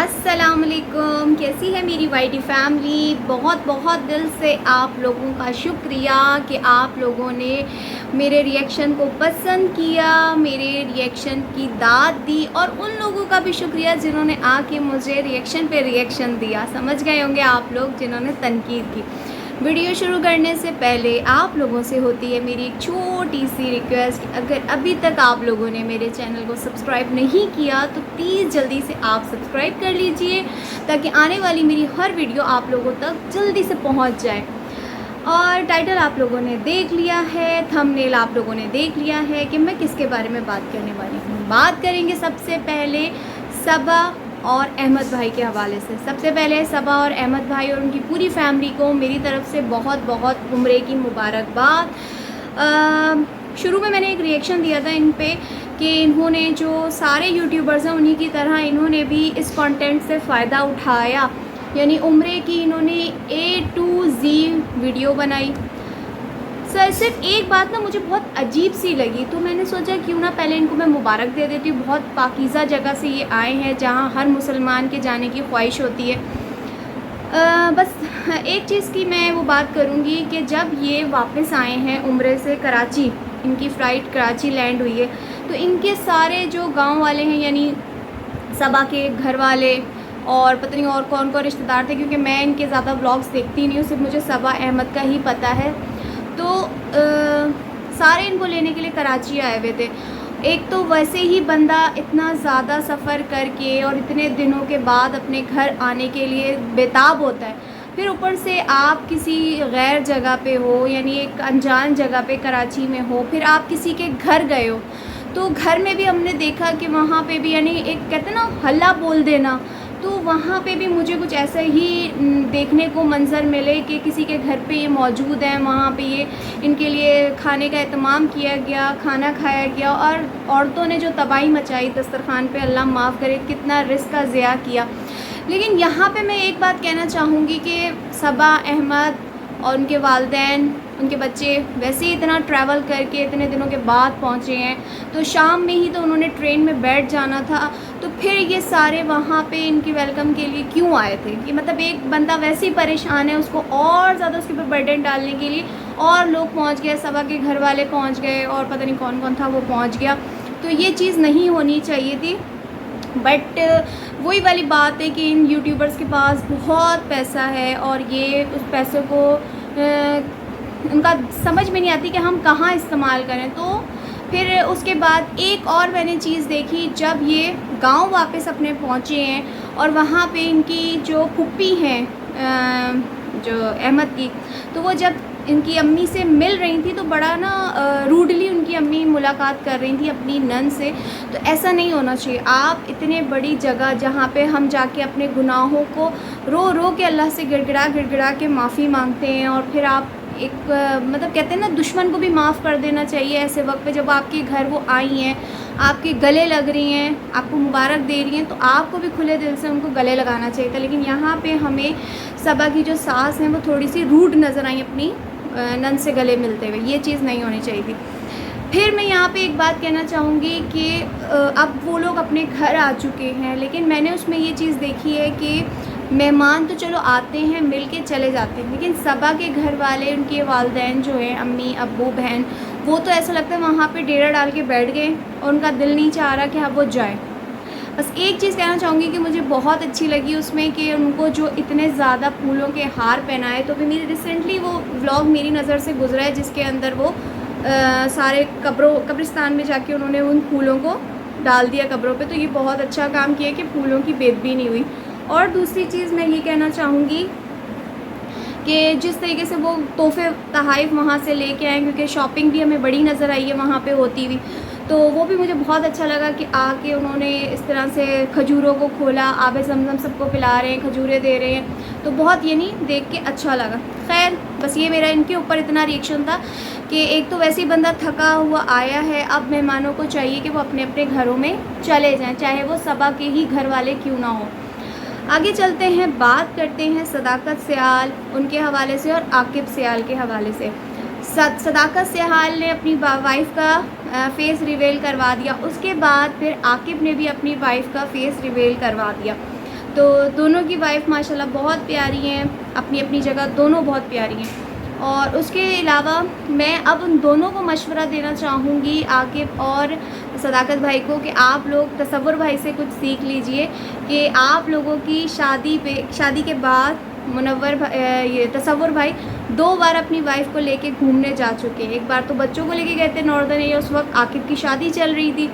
अस्सलाम वालेकुम। कैसी है मेरी वाईटी फैमिली। बहुत बहुत दिल से आप लोगों का शुक्रिया कि आप लोगों ने मेरे रिएक्शन को पसंद किया, मेरे रिएक्शन की दाद दी, और उन लोगों का भी शुक्रिया जिन्होंने आके मुझे रिएक्शन पे रिएक्शन दिया। समझ गए होंगे आप लोग जिन्होंने तनकीद की। वीडियो शुरू करने से पहले आप लोगों से होती है मेरी एक छोटी सी रिक्वेस्ट कि अगर अभी तक आप लोगों ने मेरे चैनल को सब्सक्राइब नहीं किया तो प्लीज़ जल्दी से आप सब्सक्राइब कर लीजिए ताकि आने वाली मेरी हर वीडियो आप लोगों तक जल्दी से पहुंच जाए। और टाइटल आप लोगों ने देख लिया है, थंबनेल आप लोगों ने देख लिया है कि मैं किसके बारे में बात करने वाली हूँ। बात करेंगे सबसे पहले सबा और अहमद भाई के हवाले से। सबसे पहले सबा और अहमद भाई और उनकी पूरी फैमिली को मेरी तरफ से बहुत बहुत उम्रे की मुबारकबाद। शुरू में मैंने एक रिएक्शन दिया था इन पे कि इन्होंने जो सारे यूट्यूबर्स हैं उन्हीं की तरह इन्होंने भी इस कंटेंट से फ़ायदा उठाया, यानी उम्रे की इन्होंने A to Z वीडियो बनाई। सर सिर्फ एक बात ना मुझे बहुत अजीब सी लगी, तो मैंने सोचा क्यों ना पहले इनको मैं मुबारक दे देती हूँ। बहुत पाकीज़ा जगह से ये आए हैं जहाँ हर मुसलमान के जाने की ख्वाहिश होती है। बस एक चीज़ की मैं वो बात करूँगी कि जब ये वापस आए हैं उम्रे से कराची, इनकी फ़्लाइट कराची लैंड हुई है, तो इनके सारे जो गाँव वाले हैं यानी सबा के घर वाले और पता नहीं और कौन कौन रिश्तेदार थे, क्योंकि मैं इनके ज़्यादा व्लॉग्स देखती नहीं हूँ, सिर्फ मुझे सबा अहमद का ही पता है। तो सारे इनको लेने के लिए कराची आए हुए थे। एक तो वैसे ही बंदा इतना ज़्यादा सफ़र करके और इतने दिनों के बाद अपने घर आने के लिए बेताब होता है, फिर ऊपर से आप किसी गैर जगह पे हो, यानी एक अनजान जगह पे कराची में हो, फिर आप किसी के घर गए हो, तो घर में भी हमने देखा कि वहाँ पे भी यानी एक कहते हैं ना हल्ला बोल देना, तो वहाँ पे भी मुझे कुछ ऐसा ही देखने को मंज़र मिले कि किसी के घर पे ये मौजूद हैं, वहाँ पे ये इनके लिए खाने का एहतमाम किया गया, खाना खाया गया, और औरतों ने जो तबाही मचाई दस्तरखान पे, अल्लाह माफ़ करे, कितना रिस्क का ज़िया किया। लेकिन यहाँ पे मैं एक बात कहना चाहूँगी कि सबा अहमद और उनके वालिदैन, उनके बच्चे वैसे ही इतना ट्रैवल करके इतने दिनों के बाद पहुँचे हैं, तो शाम में ही तो उन्होंने ट्रेन में बैठ जाना था, तो फिर ये सारे वहाँ पे इनकी वेलकम के लिए क्यों आए थे? कि मतलब एक बंदा वैसे ही परेशान है, उसको और ज़्यादा उसके ऊपर बर्डन डालने के लिए और लोग पहुँच गए, सबा के घर वाले पहुँच गए और पता नहीं कौन कौन था वो पहुँच गया। तो ये चीज़ नहीं होनी चाहिए थी। बट वही वाली बात है कि इन यूट्यूबर्स के पास बहुत पैसा है और ये उस पैसों को उनका समझ में नहीं आती कि हम कहाँ इस्तेमाल करें। तो फिर उसके बाद एक और मैंने चीज़ देखी, जब ये गांव वापस अपने पहुँचे हैं और वहाँ पे इनकी जो फुप्पी हैं जो अहमद की, तो वो जब इनकी अम्मी से मिल रही थी तो बड़ा ना रूडली उनकी अम्मी मुलाकात कर रही थी अपनी नन से। तो ऐसा नहीं होना चाहिए। आप इतने बड़ी जगह जहाँ पे हम जाके अपने गुनाहों को रो रो के अल्लाह से गिड़गिड़ा के माफ़ी मांगते हैं, और फिर आप एक मतलब कहते हैं ना दुश्मन को भी माफ़ कर देना चाहिए ऐसे वक्त पे, जब आपके घर वो आई हैं, आपके गले लग रही हैं, आपको मुबारक दे रही हैं, तो आपको भी खुले दिल से उनको गले लगाना चाहिए था। लेकिन यहाँ पे हमें सबा की जो सास हैं वो थोड़ी सी रूड नज़र आई अपनी नन से गले मिलते हुए। ये चीज़ नहीं होनी चाहिए थी। फिर मैं यहाँ पे एक बात कहना चाहूँगी कि अब वो लोग अपने घर आ चुके हैं, लेकिन मैंने उसमें ये चीज़ देखी है कि मेहमान तो चलो आते हैं मिल के चले जाते हैं, लेकिन सबा के घर वाले, उनके वालिदैन जो हैं, अम्मी अब्बू बहन, वो तो ऐसा लगता है वहाँ पे डेरा डाल के बैठ गए और उनका दिल नहीं चाह रहा कि अब वो जाए। बस एक चीज़ कहना चाहूँगी कि मुझे बहुत अच्छी लगी उसमें कि उनको जो इतने ज़्यादा फूलों के हार पहनाए। तो भी मेरी रिसेंटली वो व्लॉग मेरी नज़र से गुजरा है जिसके अंदर वो सारे कब्रिस्तान में जाके उन्होंने उन फूलों को डाल दिया कब्रों पे। तो ये बहुत अच्छा काम किया कि फूलों की बेदबी नहीं हुई। और दूसरी चीज़ मैं ये कहना चाहूँगी कि जिस तरीके से वो तोहफ़े तहाइफ वहाँ से लेके आए, क्योंकि शॉपिंग भी हमें बड़ी नज़र आई है वहाँ पे होती हुई, तो वो भी मुझे बहुत अच्छा लगा कि आके उन्होंने इस तरह से खजूरों को खोला, आबे ज़मज़म सबको पिला रहे हैं, खजूरें दे रहे हैं, तो बहुत यानी देख के अच्छा लगा। खैर बस ये मेरा इनके ऊपर इतना रिएक्शन था कि एक तो वैसे ही बंदा थका हुआ आया है, अब मेहमानों को चाहिए कि वो अपने अपने घरों में चले जाएँ, चाहे वो सबा के ही घर वाले क्यों ना हो। आगे चलते हैं, बात करते हैं सदाकत सियाल उनके हवाले से और आकिब सियाल के हवाले से। सदाकत सियाल ने अपनी वाइफ का फेस रिवील करवा दिया, उसके बाद फिर आकिब ने भी अपनी वाइफ का फेस रिवील करवा दिया। तो दोनों की वाइफ माशाल्लाह बहुत प्यारी हैं, अपनी अपनी जगह दोनों बहुत प्यारी हैं। और उसके अलावा मैं अब उन दोनों को मशवरा देना चाहूँगी आकिब और सदाकत भाई को कि आप लोग तसव्वुर भाई से कुछ सीख लीजिए कि आप लोगों की शादी के बाद ये तसव्वुर भाई 2 बार अपनी वाइफ को लेके घूमने जा चुके हैं। एक बार तो बच्चों को लेके गए थे नॉर्दर्न एरिया, उस वक्त आकिब की शादी चल रही थी,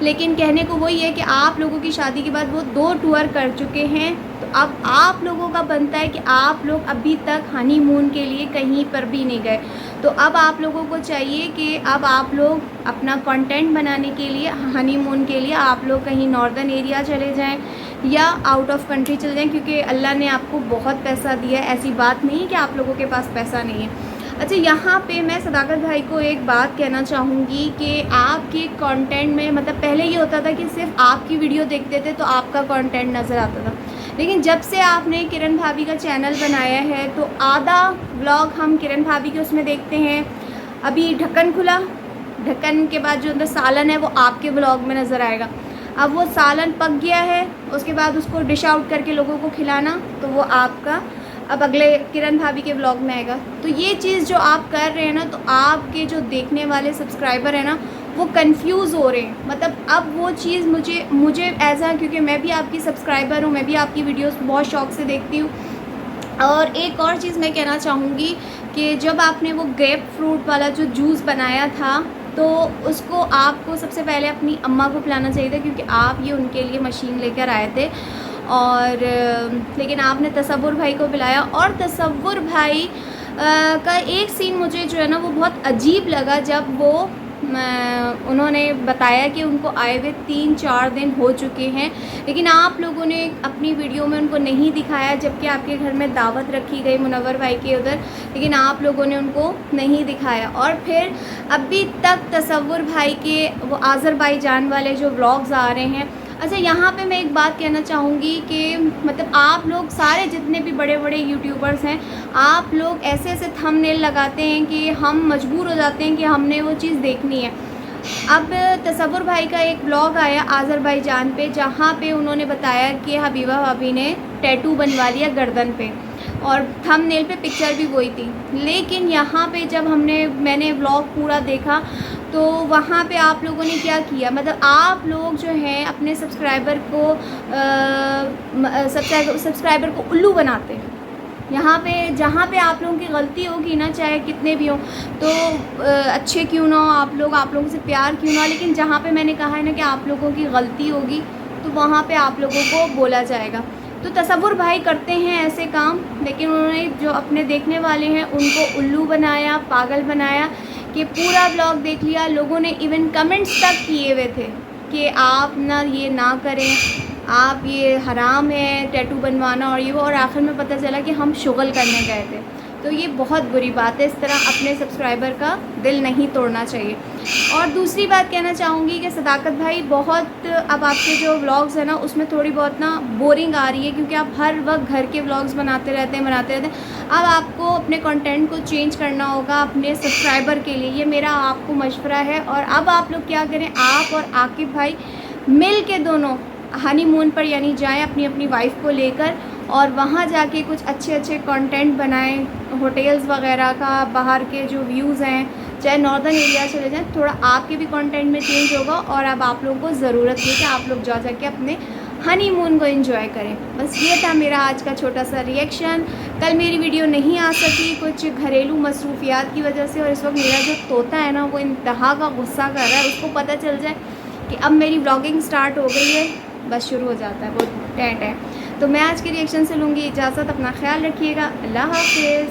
लेकिन कहने को वही है कि आप लोगों की शादी के बाद वो 2 टूर कर चुके हैं। तो अब आप लोगों का बनता है कि आप लोग अभी तक हनीमून के लिए कहीं पर भी नहीं गए। तो अब आप लोगों को चाहिए कि अब आप लोग अपना कंटेंट बनाने के लिए हनीमून के लिए आप लोग कहीं नॉर्दर्न एरिया चले जाएं या आउट ऑफ कंट्री चले जाएं, क्योंकि अल्लाह ने आपको बहुत पैसा दिया है। ऐसी बात नहीं है कि आप लोगों के पास पैसा नहीं है। अच्छा, यहाँ पे मैं सदाकत भाई को एक बात कहना चाहूँगी कि आपके कंटेंट में मतलब पहले ये होता था कि सिर्फ आपकी वीडियो देखते थे तो आपका कंटेंट नज़र आता था, लेकिन जब से आपने किरण भाभी का चैनल बनाया है तो आधा व्लॉग हम किरण भाभी के उसमें देखते हैं। अभी ढक्कन खुला, ढक्कन के बाद जो अंदर सालन है वो आपके व्लॉग में नज़र आएगा। अब वो सालन पक गया है, उसके बाद उसको डिश आउट करके लोगों को खिलाना, तो वो आपका अब अगले किरण भाभी के व्लॉग में आएगा। तो ये चीज़ जो आप कर रहे हैं ना, तो आपके जो देखने वाले सब्सक्राइबर हैं ना वो कंफ्यूज हो रहे हैं। मतलब अब वो चीज़ मुझे ऐसा, क्योंकि मैं भी आपकी सब्सक्राइबर हूँ, मैं भी आपकी वीडियोस बहुत शौक़ से देखती हूँ। और एक और चीज़ मैं कहना चाहूँगी कि जब आपने वो ग्रेप फ्रूट वाला जो जूस बनाया था तो उसको आपको सबसे पहले अपनी अम्मा को पिलाना चाहिए था, क्योंकि आप ये उनके लिए मशीन लेकर आए थे। और लेकिन आपने तसव्वुर भाई को पिलाया। और तसव्वुर भाई का एक सीन मुझे जो है ना वो बहुत अजीब लगा, जब वो उन्होंने बताया कि उनको आए हुए 3-4 दिन हो चुके हैं, लेकिन आप लोगों ने अपनी वीडियो में उनको नहीं दिखाया, जबकि आपके घर में दावत रखी गई मुनव्वर भाई के उधर, लेकिन आप लोगों ने उनको नहीं दिखाया। और फिर अभी तक तसव्वुर भाई के वो आज़रबाईजान वाले जो व्लॉग्स आ रहे हैं। अच्छा, यहाँ पे मैं एक बात कहना चाहूँगी कि मतलब आप लोग सारे जितने भी बड़े बड़े यूट्यूबर्स हैं, आप लोग ऐसे ऐसे थंबनेल लगाते हैं कि हम मजबूर हो जाते हैं कि हमने वो चीज़ देखनी है। अब तसव्वुर भाई का एक ब्लॉग आया आज़रबाईजान पे, जहाँ पे उन्होंने बताया कि हबीबा भाभी ने टैटू बनवा लिया गर्दन पे, और थंबनेल पे पिक्चर भी वही थी। लेकिन यहाँ पे जब मैंने व्लॉग पूरा देखा तो वहाँ पे आप लोगों ने क्या किया, मतलब आप लोग जो हैं अपने सब्सक्राइबर को उल्लू बनाते हैं। यहाँ पे जहाँ पे आप लोगों की गलती होगी ना, चाहे कितने भी हों, तो अच्छे क्यों ना हो आप लोगों से प्यार क्यों ना हो, लेकिन जहाँ पे मैंने कहा है ना कि आप लोगों की गलती होगी तो वहाँ पे आप लोगों को बोला जाएगा। तो तसव्वुर भाई करते हैं ऐसे काम, लेकिन उन्होंने जो अपने देखने वाले हैं उनको उल्लू बनाया, पागल बनाया कि पूरा ब्लॉग देख लिया। लोगों ने इवन कमेंट्स तक किए हुए थे कि आप ना ये ना करें, आप ये हराम है टैटू बनवाना और ये वो, और आखिर में पता चला कि हम शुगल करने गए थे। तो ये बहुत बुरी बात है, इस तरह अपने सब्सक्राइबर का दिल नहीं तोड़ना चाहिए। और दूसरी बात कहना चाहूँगी कि सदाकत भाई बहुत अब आपके जो व्लॉग्स हैं ना उसमें थोड़ी बहुत ना बोरिंग आ रही है, क्योंकि आप हर वक्त घर के व्लॉग्स बनाते रहते हैं। अब आपको अपने कंटेंट को चेंज करना होगा अपने सब्सक्राइबर के लिए, ये मेरा आपको मशवरा है। और अब आप लोग क्या करें, आप और आकिब भाई मिल के दोनों हनीमून पर यानी जाएं अपनी अपनी वाइफ को लेकर, और वहाँ जाके कुछ अच्छे अच्छे कंटेंट बनाएं, होटल्स वगैरह का, बाहर के जो व्यूज़ हैं, चाहे नॉर्दर्न एरिया चले जाएं, थोड़ा आपके भी कंटेंट में चेंज होगा। और अब आप लोगों को ज़रूरत है कि आप लोग जाके अपने हनीमून को एंजॉय करें। बस ये था मेरा आज का छोटा सा रिएक्शन। कल मेरी वीडियो नहीं आ सकी कुछ घरेलू मसरूफियात की वजह से, और इस वक्त मेरा जो तोता है ना वो इंतहा का गुस्सा कर रहा है। उसको पता चल जाए कि अब मेरी व्लॉगिंग स्टार्ट हो गई है, बस शुरू हो जाता है वो टैं। तो मैं आज के रिएक्शन से लूँगी इजाज़त। अपना ख्याल रखिएगा। अल्लाह हाफ़िज़।